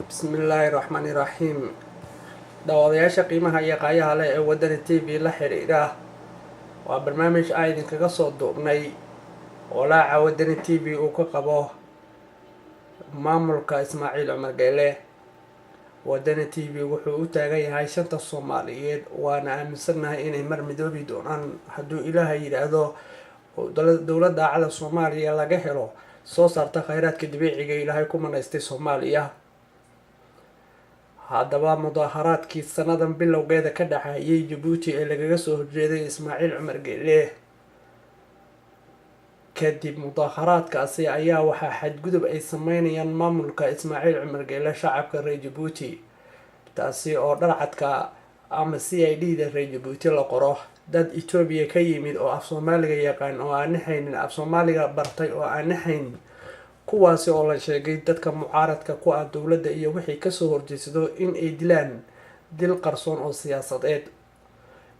bismillaahi raxmaani raxiim. daawadayaasha qiimaha iyo qaayaha leh ee wadani t v la xiriira waa barnaamij aan idinkaga soo duubnay walaaca wadani t v uu ka qabo maamulka Ismaaciil Cumar Geele. wadani t v wuxuu u taagan yahay shanta Soomaaliyeed, waana aaminsanahay inay mar midoobi doonaan hadduu ilaahay yidhaahdo dowladda acla Soomaaliya laga helo soo saarta kheyraadka dabiiciga ilaahay ku manaystay Soomaaliya. haddaba mudaharaadkii sanadan bilowgeeda ka dhaxayay Jabuuti ee lagaga soo horjeeday Ismaaciil Cumar Geele, kadib mudaharaadkaasi ayaa waxaa xadgudub ay sameynayaan maamulka Ismaaciil Cumar Geele shacabka reer Jabuuti, taasi oo dharcadka ama CID-da reer Jabuuti la qoro dad Itoobiya ka yimid oo af Soomaaliga yaqaan oo aan haynin af Soomaaliga bartay oo aan haynin, kuwaasi oo la sheegay dadka mucaaradka ku ah dowladda iyo wixii kasoo horjeedsado in ay dilaan dil qarsoon oo siyaasadeed,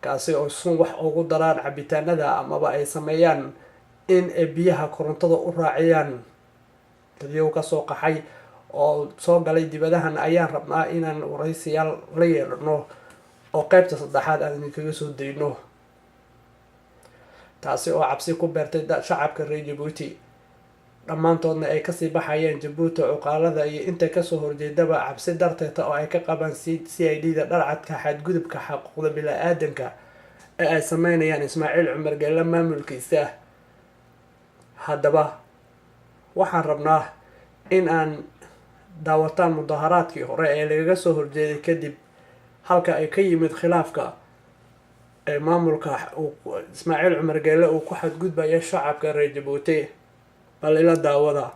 kaasi oo sun wax ugu daraan cabitaanada amaba ay sameeyaan in ay biyaha korontada u raaciyaan. dadyow kasoo qaxay oo soo galay dibadahan ayaan rabnaa inaan waraysiyaal la yeelano oo qaybta saddexaad aan idinkaga soo dayno, taasi oo cabsi ku beertay shacabka reer Jabuuti, dhammaantoodna ay kasii baxayeen Jabuuti. cuqaalada iyo inta kasoo horjeedaba cabsi darteeta oo ay ka qabaan CID-da dharcadka xadgudubka xuquuqda bini-aadanka ee ay sameynayaan Ismaaciil Cumar Geele maamulkiisa. haddaba waxaan rabnaa in aan daawataan mudaharaadkii hore ee lagaga soo horjeeday kadib halka ay ka yimid khilaafka ee maamulka Ismaaciil Cumar Geele uu ku xadgudbayo shacabka reer Jabuuti. bal ila daawada.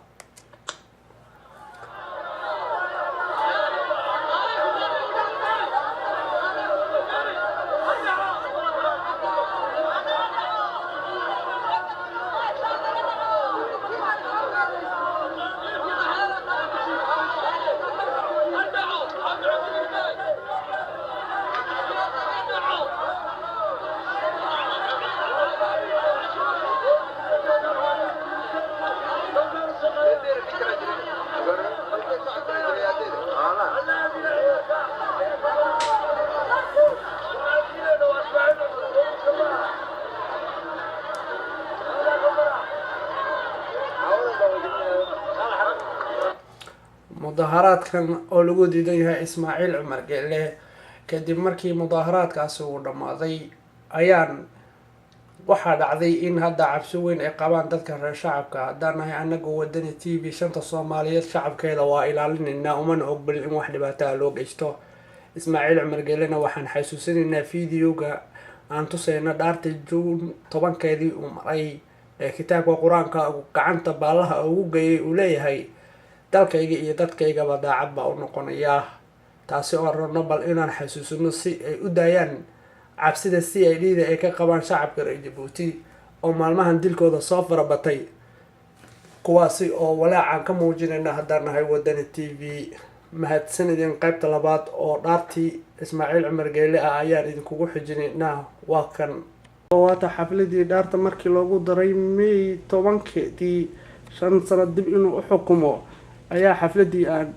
mudaharaadkan oo lagu diidan yahay Ismaaciil Cumar Geele, kadib markii mudaharaadkaasi uu dhammaaday ayaan waxaa dhacday in hadda cabsi weyn ay qabaan dadka reer shacabka. haddaan nahay anagu wadani t v shanta Soomaaliyeed shacabkeeda waa ilaalinaynaa, umana ogolin in wax dhibaataa loo geysto. Ismaaciil Cumar Geelena waxaan xasuusinaynaa fiidiyowga aan tusayna dhaartay Juun 10-keedii uu maray ee kitaabka qur-aanka gacanta baalaha ugu geeyay uu leeyahay dalkayga iyo dadkaygaba daacad baa u noqonayaa. taasi oo rabno bal inaan xasuusino si ay u daayaan cabsida CID-da ay ka qabaan shacabka reer Jabuuti oo maalmahan dilkooda soo farabatay, kuwaasi oo walaacan ka muujinayna haddaan nahay wadani t v. mahadsanidin. qaybta labaad oo dhaartii Ismaaciil Cumar Geele ah ayaan idinkugu xijinaynaa. waa kan waata xafladii dhaarta markii loogu daray May 10-keedii 5 sano dib inuu u xukumo ayaa xafladii aad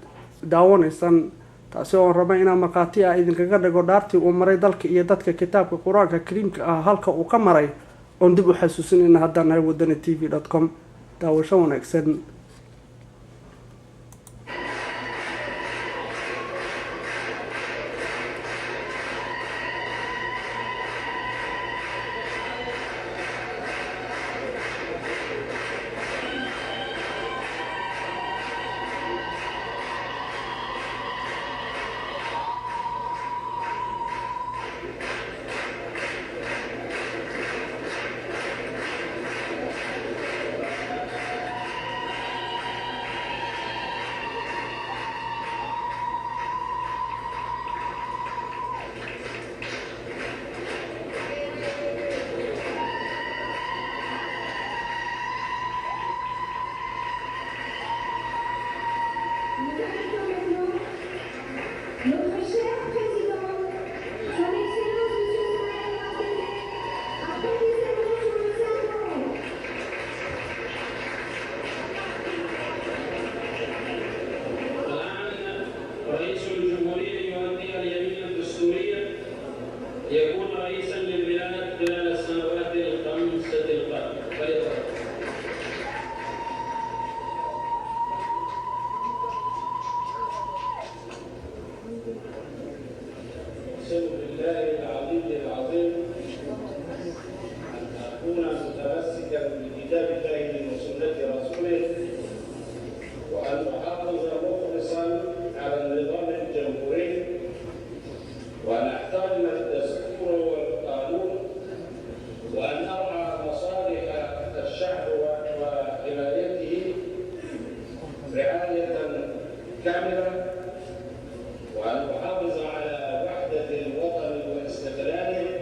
daawanaysan, taasi oo raba inaan markhaati ah idinkaga dhigo dhaartii uu maray dalka iyo dadka kitaabka qur-aanka kariimka ah halka uu ka maray oon dib u xasuusinayna haddaan nahay wadani t v.com. daawasho wanaagsan. Notre cher président, son excellence monsieur Ismaël Cumar Geele, applaudissez pour le serment. بالله العلي العظيم أن أكون متمسكا بكتاب الله وسنة رسوله، وأن أحافظ مخلصا على النظام الجمهوري، وأن أحترم الدستور والقانون، وأن أرعى مصالح الشعب وحمايته رعاية كاملة، وأن أحافظ على وحدة الوطن واستقلاله،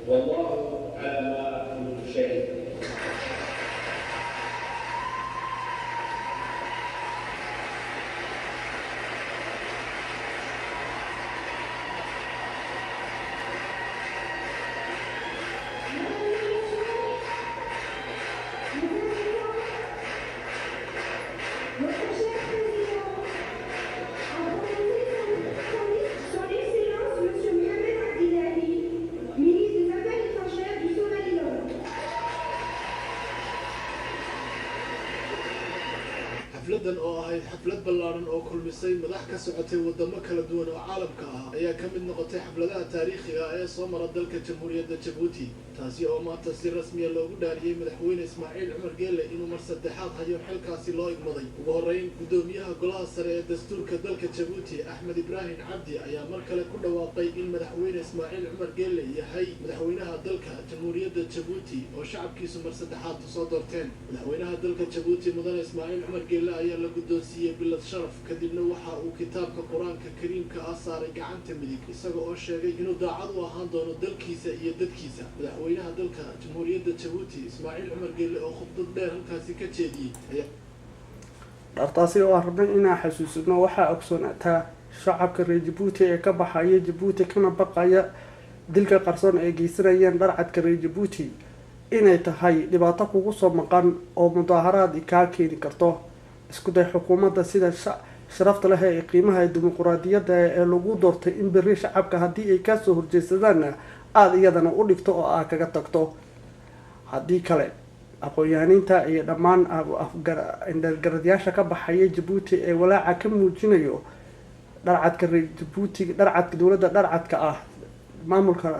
والله على ما أقول شهيد. Son Excellence, Monsieur Mohamed Abdillahi, ministre des Affaires étrangères du Somaliland. xafladan oo ahayd xaflad ballaaran oo kulmisay madax ka socotay wadamo kala duwan oo caalamka ah ayaa ka mid noqotay xafladaha taariikhiga ah ee soo mara dalka jamhuuriyadda jabuuti, taasi oo maanta si rasmiya loogu dhaariyey madaxweyne ismaaciil cumar geelle inuu mar saddexaad hayo xilkaasi loo igmaday. ugu horreyn guddoomiyaha golaha sare ee dastuurka dalka jabuuti axmed ibraahim cabdi ayaa mar kale ku dhawaaqay in madaxweyne ismaaciil cumar geelle yahay madaxweynaha dalka jamhuuriyadda jabuuti oo shacabkiisu mar saddexaad soo doorteen. madaxweynaha dalka jabuuti mudane ismaaciil cumar geelle ayaa la guddoonsiiyey bilad sharaf, kadibna waxa uu kitaabka qur-aanka kariimka ah saaray gacanta midig, isaga oo sheegay inuu daacad u ahaan doono dalkiisa iyo dadkiisa. madaxweynaha dalka jamhuuriyadda jabuuti ismaaciil cumar geelle oo khudbad dheer halkaasi ka jeediyey dhartaasi oo aan rabnay inaan xasuusino waxaa ogsoonataa shacabka reer jabuuti ee ka baxaya jabuuti kana baqaya dilka qarsoon ay geysanayeen dharcadka reer jabuuti inay tahay dhibaato kugu soo maqan oo mudaaharaad kaa keeni karto. isku day xukuumadda sida sharafta leh ee qiimaha dimuquraadiyadda ee lagu doortay in berri shacabka haddii ay kasoo horjeesadaanna aada iyadana u dhigto oo aad kaga tagto. haddii kale aqoon-yahaniinta iyo dhammaan indhalgaradayaasha ka baxaya jabuuti ee walaaca ka muujinayo dharcadka reer jabuuti, dharcadka dowladda dharcadka ah, maamulka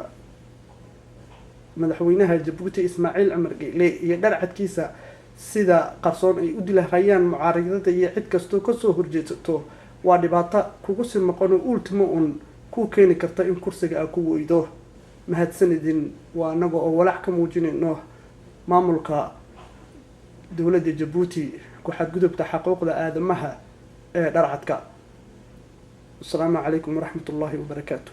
madaxweynaha jabuuti ismaaciil cumar geelle iyo dharcadkiisa sida qarsoon ay u dilahayaan mucaaradada iyo cid kastoo kasoo horjeedsato waa dhibaato kugu sii maqan oo ultimo un ku keeni karta in kursiga aad ku weydo. mahadsanidin, waa anaga oo walaac ka muujinayno maamulka dowladda jabuuti ku xadgudubta xuquuqda aadamaha ee dharcadka. asalaamu calaykum waraxmat ullaahi wabarakaatu.